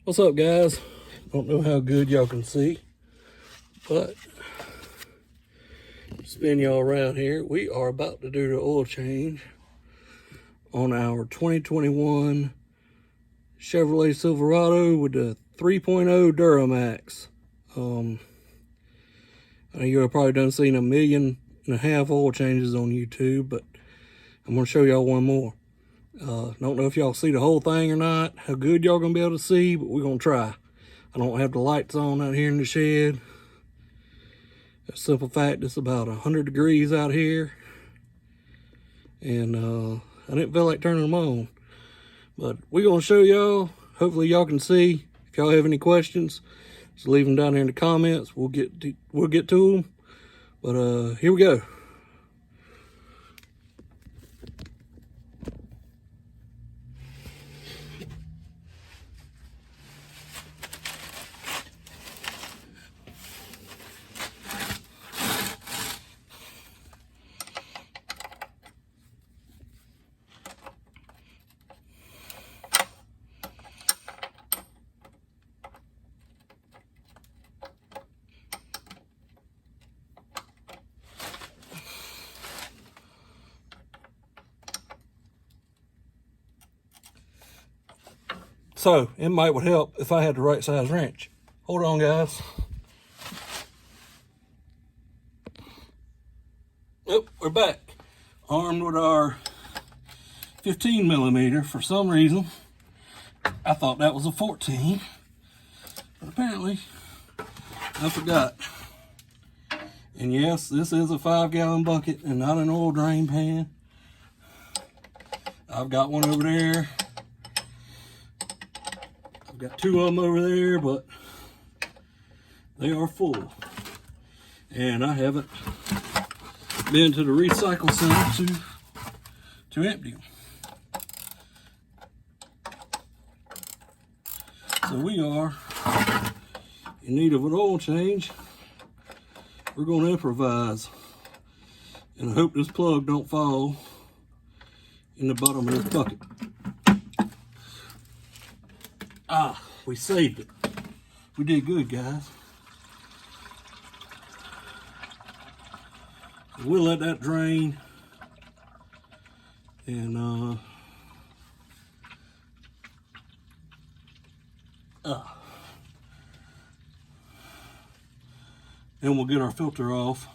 What's up, guys? Don't know how good y'all can see, but spin y'all around here. We are about to do the oil change on our 2021 Chevrolet Silverado with the 3.0 Duramax. I know you've probably done seen 1.5 million oil changes on YouTube, but I'm gonna show y'all one more. Don't know if y'all see the whole thing or not, how good y'all gonna be able to see, but we're gonna try. I don't have the lights on out here in the shed. A simple fact, it's about 100 degrees out here, and I didn't feel like turning them on. But we're gonna show y'all. Hopefully y'all can see. If y'all have any questions, just leave them down there in the comments. We'll get to them. But here we go. So, it might would help if I had the right size wrench. Hold on, guys. Oh, we're back. Armed with our 15 millimeter. For some reason, I thought that was a 14. But apparently, I forgot. And yes, this is a 5-gallon bucket and not an oil drain pan. I've got one over there. I've got 2 of them over there, but they are full. And I haven't been to the recycle center to empty them. So we are in need of an oil change. We're going to improvise. And I hope this plug don't fall in the bottom of this bucket. Ah, we saved it. We did good, guys. We'll let that drain. And then we'll get our filter off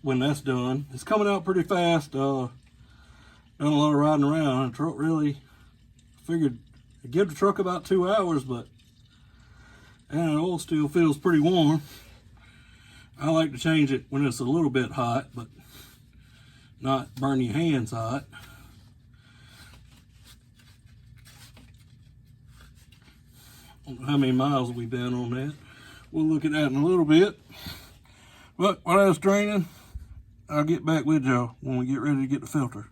when that's done. It's coming out pretty fast. Done a lot of riding around. The truck really figured I'd give the truck about 2 hours, but and the oil still feels pretty warm. I like to change it when it's a little bit hot, but not burn your hands hot. I don't know how many miles we've been on that. We'll look at that in a little bit. But while that's draining, I'll get back with y'all when we get ready to get the filter.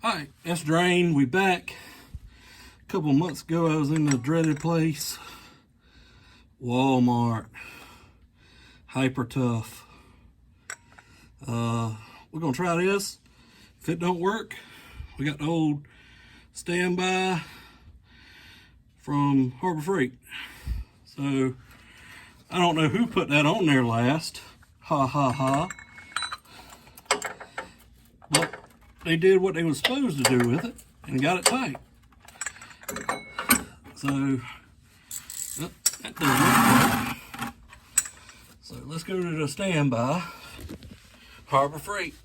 Alright, that's drained. We back. A couple months ago, I was in the dreaded place, Walmart. Hyper tough. We're gonna try this. If it don't work, we got the old standby from Harbor Freight. So I don't know who put that on there last. Ha ha ha. But they did what they were supposed to do with it and got it tight. So that doesn't work. So let's go to the standby, Harbor Freight.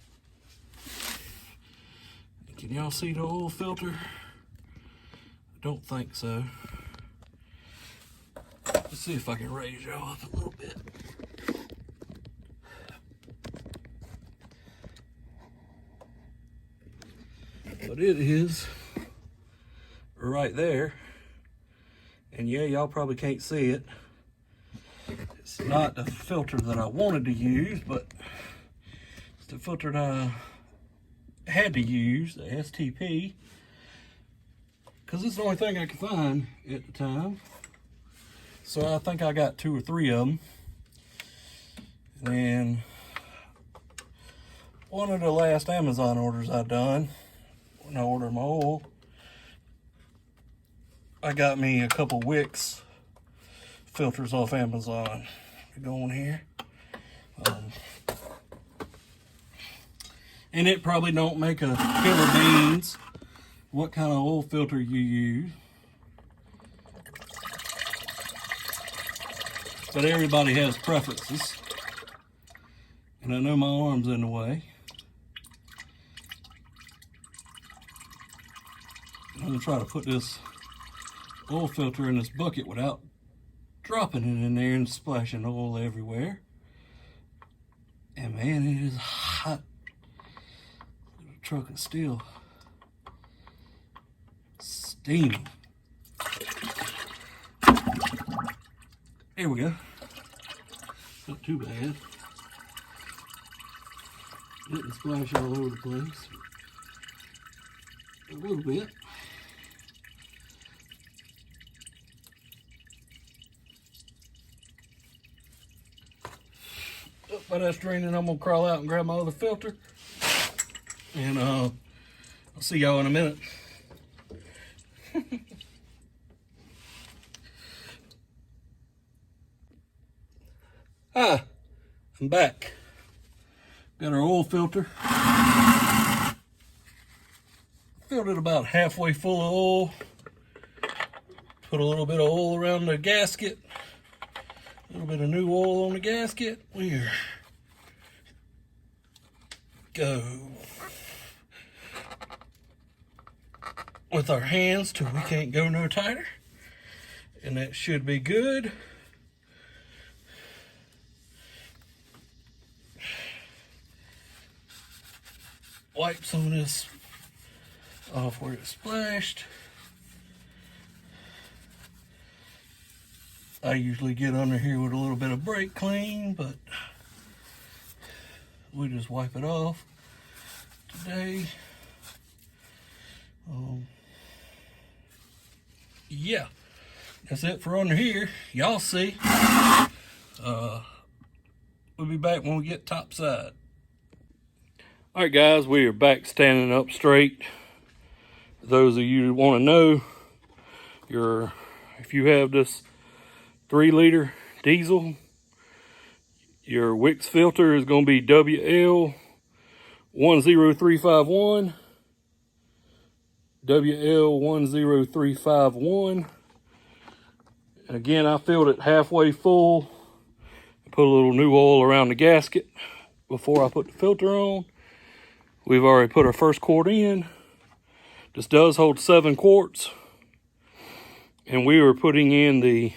Can y'all see the oil filter? I don't think so. Let's see if I can raise y'all up a little bit. But it is right there. And yeah, y'all probably can't see it. It's not the filter that I wanted to use, but it's the filter that I had to use, the STP, because it's the only thing I could find at the time. So I think I got 2 or 3 of them. And one of the last Amazon orders I done, when I ordered my oil, I got me a couple Wicks filters off Amazon. Go on here. And it probably don't make a killer beans what kind of oil filter you use. But everybody has preferences. And I know my arm's in the way. I'm gonna try to put this oil filter in this bucket without dropping it in there and splashing oil everywhere. And man, it is hot. The truck is still steaming. There we go. Not too bad. Didn't splash all over the place. A little bit. By that's draining, I'm gonna crawl out and grab my other filter. And I'll see y'all in a minute. Hi, I'm back. Got our oil filter. Filled it about halfway full of oil. Put a little bit of oil around the gasket. A little bit of new oil on the gasket. We're go with our hands till we can't go no tighter. And that should be good. Wipe some of this off where it splashed. I usually get under here with a little bit of brake clean, but we just wipe it off today. Yeah, that's it for under here. Y'all see. We'll be back when we get topside. All right, guys, we are back standing up straight. Those of you who want to know, if you have this 3-liter diesel, your Wicks filter is going to be WL10351. WL10351. And again, I filled it halfway full. Put a little new oil around the gasket before I put the filter on. We've already put our first quart in. This does hold 7 quarts. And we were putting in the,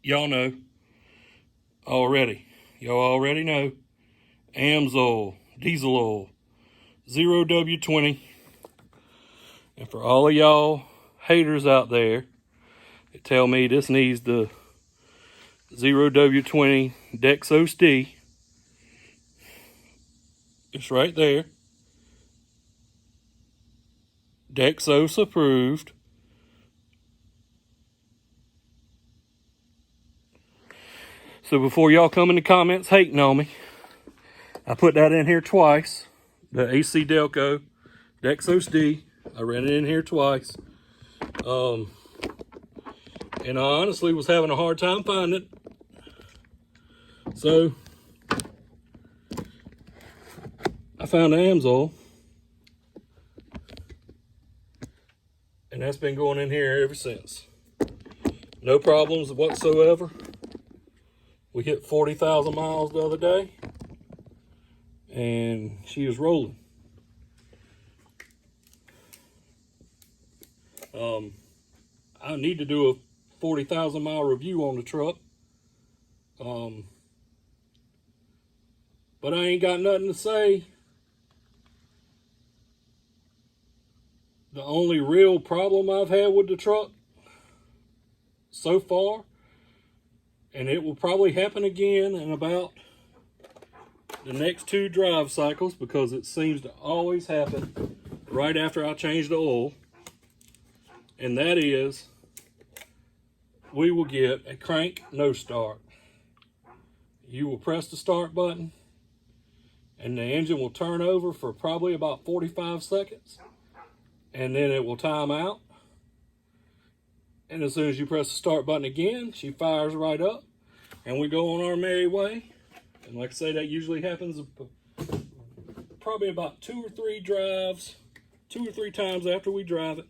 y'all know already. Y'all already know. AMSOIL, diesel oil, 0W20. And for all of y'all haters out there that tell me this needs the 0W20 Dexos D, it's right there. Dexos approved. So before y'all come in the comments hating on me, I put that in here twice. The AC Delco Dexos D. I ran it in here twice. And I honestly was having a hard time finding it. So I found the AMSOIL. And that's been going in here ever since. No problems whatsoever. We hit 40,000 miles the other day. And she is rolling. I need to do a 40,000 mile review on the truck. But I ain't got nothing to say. The only real problem I've had with the truck so far, and it will probably happen again in about the next 2 drive cycles, because it seems to always happen right after I change the oil, and that is we will get a crank no start. You will press the start button and the engine will turn over for probably about 45 seconds. and then it will time out. And as soon as you press the start button again, she fires right up, and we go on our merry way. And like I say, that usually happens probably about 2 or 3 times after we drive it.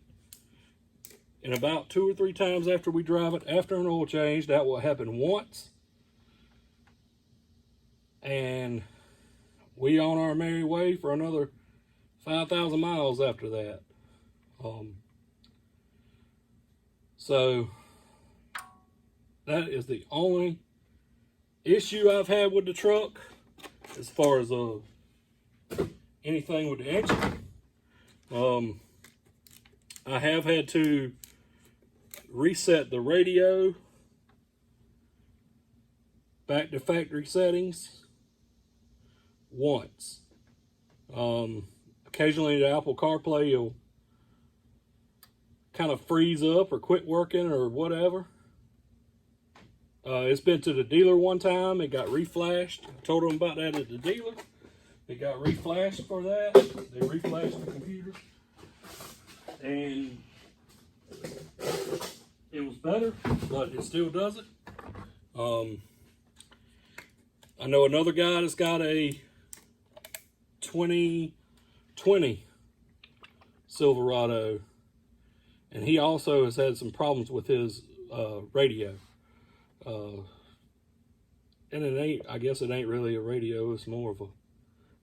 And about 2 or 3 times after we drive it, after an oil change, that will happen once. And we on our merry way for another 5,000 miles after that. So that is the only issue I've had with the truck as far as anything with the engine. I have had to reset the radio back to factory settings once. Occasionally the Apple CarPlay will kind of freeze up or quit working or whatever. It's been to the dealer one time. It got reflashed. I told them about that at the dealer. It got reflashed for that. They reflashed the computer. And it was better, but it still does it. I know another guy that's got a 2020 Silverado, and he also has had some problems with his radio. And I guess it ain't really a radio, it's more of a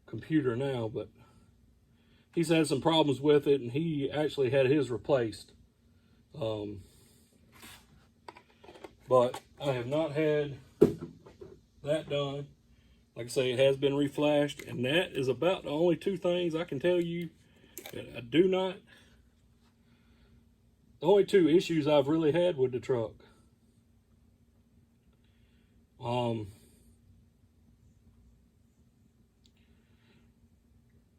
computer now, but he's had some problems with it, and he actually had his replaced. But I have not had that done. Like I say, it has been reflashed, and that is about the only 2 things I can tell you that I do not. The only 2 issues I've really had with the truck.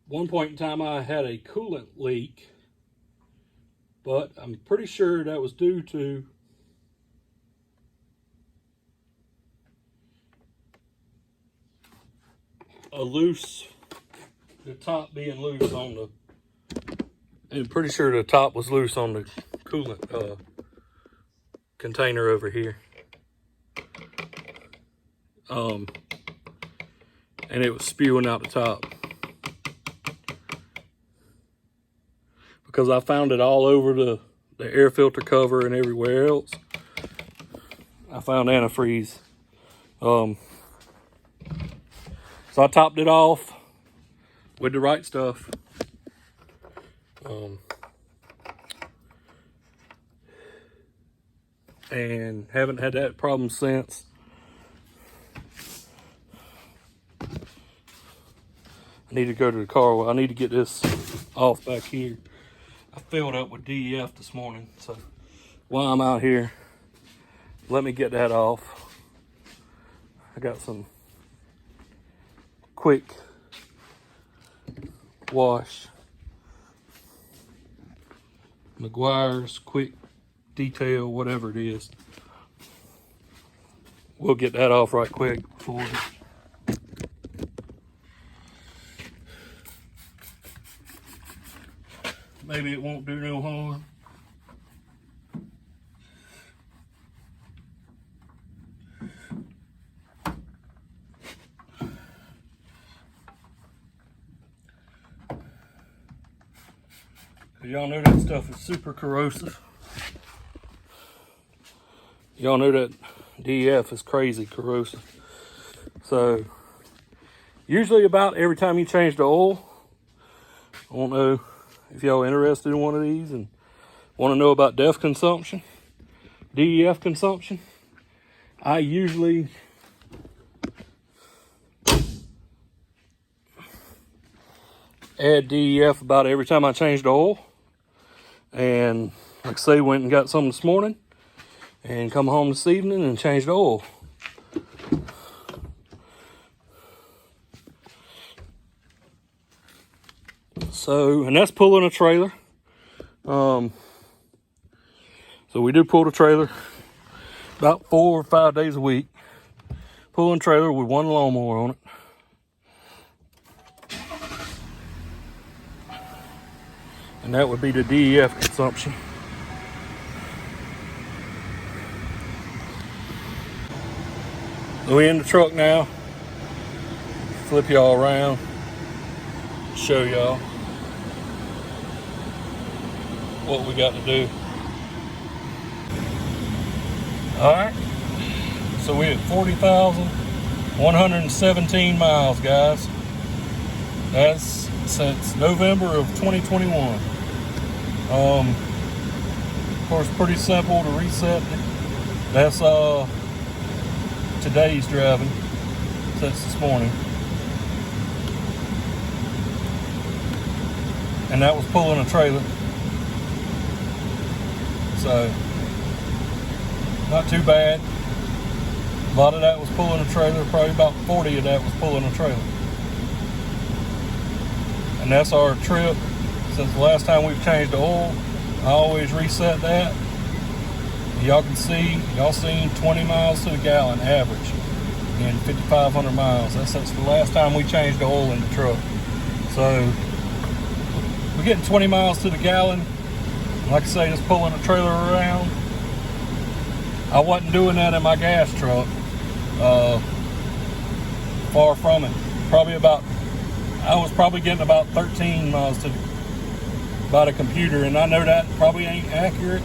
One point in time I had a coolant leak, but I'm pretty sure that was due to the top being loose on the, I'm pretty sure the top was loose on the coolant container over here. And it was spewing out the top. Because I found it all over the air filter cover and everywhere else. I found antifreeze. So I topped it off with the right stuff. And haven't had that problem since. I need to go to the car. I need to get this off back here. I filled up with DEF this morning, so while I'm out here, let me get that off. I got some quick wash, McGuire's quick detail, whatever it is. We'll get that off right quick before maybe it won't do no harm. Y'all know that stuff is super corrosive. Y'all know that DEF is crazy corrosive. So usually about every time you change the oil, I don't know if y'all interested in one of these and want to know about DEF consumption, I usually add DEF about every time I change the oil. And like I say, went and got some this morning and come home this evening and changed the oil. So, and that's pulling a trailer. So we do pull the trailer about 4 or 5 days a week. Pulling trailer with one lawnmower on it. and that would be the DEF consumption. We in the truck now. Flip y'all around, show y'all what we got to do. All right, so we at 40,117 miles, guys. That's since November of 2021. Of course, pretty simple to reset. That's today's driving since this morning. And that was pulling a trailer. So, not too bad. A lot of that was pulling a trailer. Probably about 40 of that was pulling a trailer. And that's our trip. Since the last time we've changed the oil, I always reset that. Y'all can see, y'all seen 20 miles to the gallon average in 5,500 miles. That's since the last time we changed the oil in the truck. So we're getting 20 miles to the gallon. Like I say, just pulling a trailer around. I wasn't doing that in my gas truck. Far from it. I was probably getting about 13 miles to by the computer, and I know that probably ain't accurate,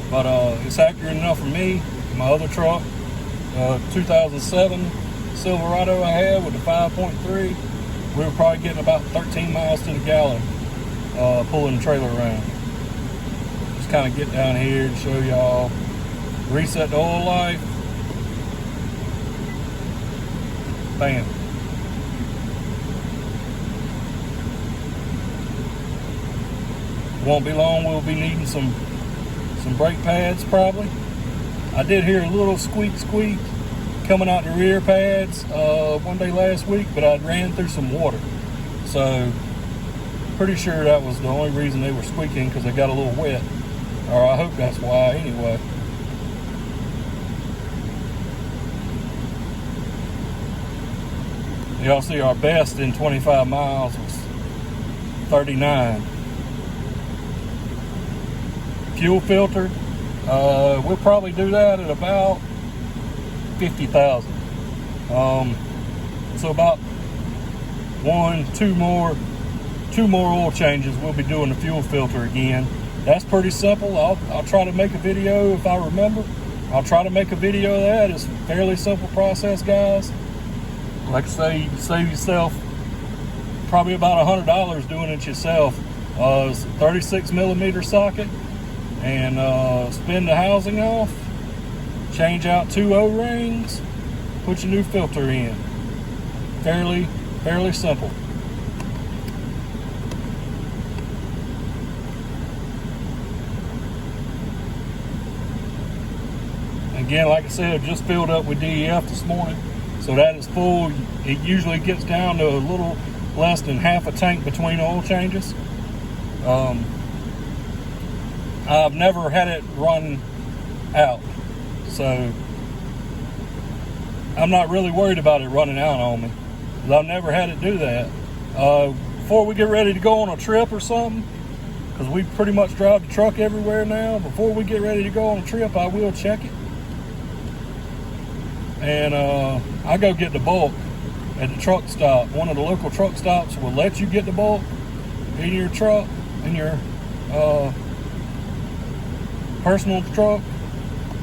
but it's accurate enough for me. My other truck, 2007 Silverado I had with the 5.3, we were probably getting about 13 miles to the gallon pulling the trailer around. Just kind of get down here and show y'all, reset the oil life, bam. Won't be long, we'll be needing some brake pads probably. I did hear a little squeak coming out the rear pads one day last week, but I ran through some water. So pretty sure that was the only reason they were squeaking, because they got a little wet. Or I hope that's why anyway. Y'all see our best in 25 miles was 39. Fuel filter, we'll probably do that at about 50,000. So about two more oil changes. We'll be doing the fuel filter again. That's pretty simple. I'll try to make a video if I remember. I'll try to make a video of that. It's a fairly simple process, guys. Like I say, you can save yourself probably about $100 doing it yourself. It's a 36 millimeter socket. And spin the housing off, change out 2 O-rings, put your new filter in. Fairly simple. Again, like I said, just filled up with DEF this morning, so that is full. It usually gets down to a little less than half a tank between oil changes. I've never had it run out, so I'm not really worried about it running out on me, because I've never had it do that. Before we get ready to go on a trip or something, because we pretty much drive the truck everywhere now, before we get ready to go on a trip, I will check it. And I go get the bulk at the truck stop. One of the local truck stops will let you get the bulk in your truck, in your personal truck,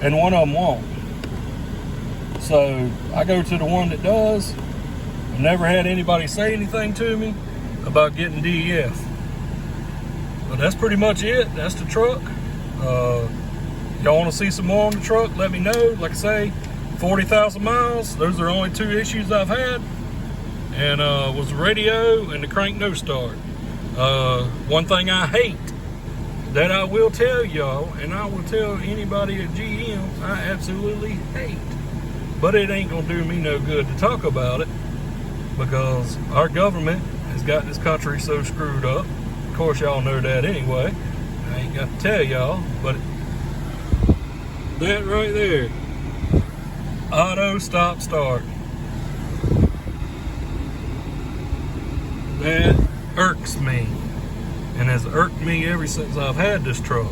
and one of them won't. So I go to the one that does. I've never had anybody say anything to me about getting DEF. But that's pretty much it. That's the truck. Y'all want to see some more on the truck, let me know. Like I say, 40,000 miles. Those are only 2 issues I've had, and was the radio and the crank no start. One thing I hate, that I will tell y'all, and I will tell anybody at GM, I absolutely hate, but it ain't gonna do me no good to talk about it, because our government has got this country so screwed up. Of course, y'all know that anyway. I ain't got to tell y'all, but that right there, auto stop start, that irks me. and has irked me ever since I've had this truck.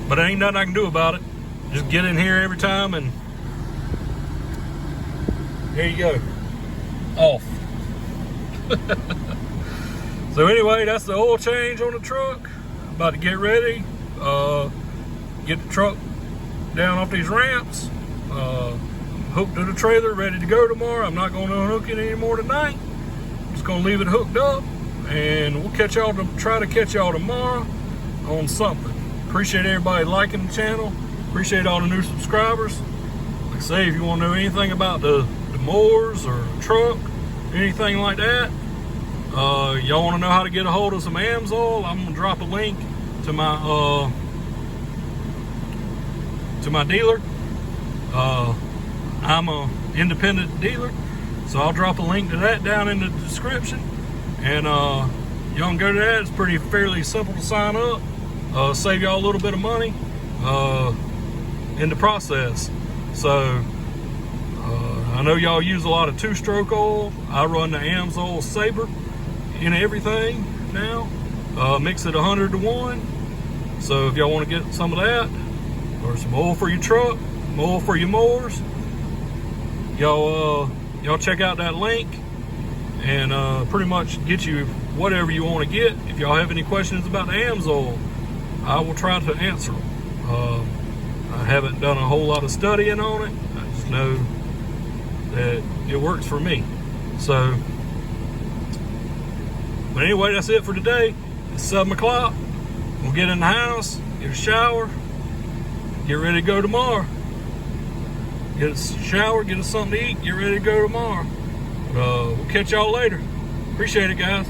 But there ain't nothing I can do about it. Just get in here every time and there you go, off. So anyway, that's the oil change on the truck. About to get ready, get the truck down off these ramps, hooked to the trailer, ready to go tomorrow. I'm not going to unhook it anymore tonight. Just going to leave it hooked up, and we'll catch y'all try to catch y'all tomorrow on something. Appreciate everybody liking the channel. Appreciate all the new subscribers. Like I say, if you want to know anything about the mowers or the truck, anything like that, y'all want to know how to get a hold of some AMSOIL, I'm gonna drop a link to my dealer. I'm a independent dealer, so I'll drop a link to that down in the description, and y'all can go to that. It's fairly simple to sign up, save y'all a little bit of money in the process. So I know y'all use a lot of 2-stroke oil. I run the AMSOIL Sabre in everything now. Mix it 100 to 1. So if y'all want to get some of that, or some oil for your truck, some oil for your mowers, y'all check out that link, and pretty much get you whatever you want to get. If y'all have any questions about the AMSOIL, I will try to answer them. I haven't done a whole lot of studying on it. I just know that it works for me. So, but anyway, that's it for today. It's 7 o'clock. We'll get in the house, get a shower, get ready to go tomorrow. Get a shower, get us something to eat, get ready to go tomorrow. But we'll catch y'all later. Appreciate it, guys.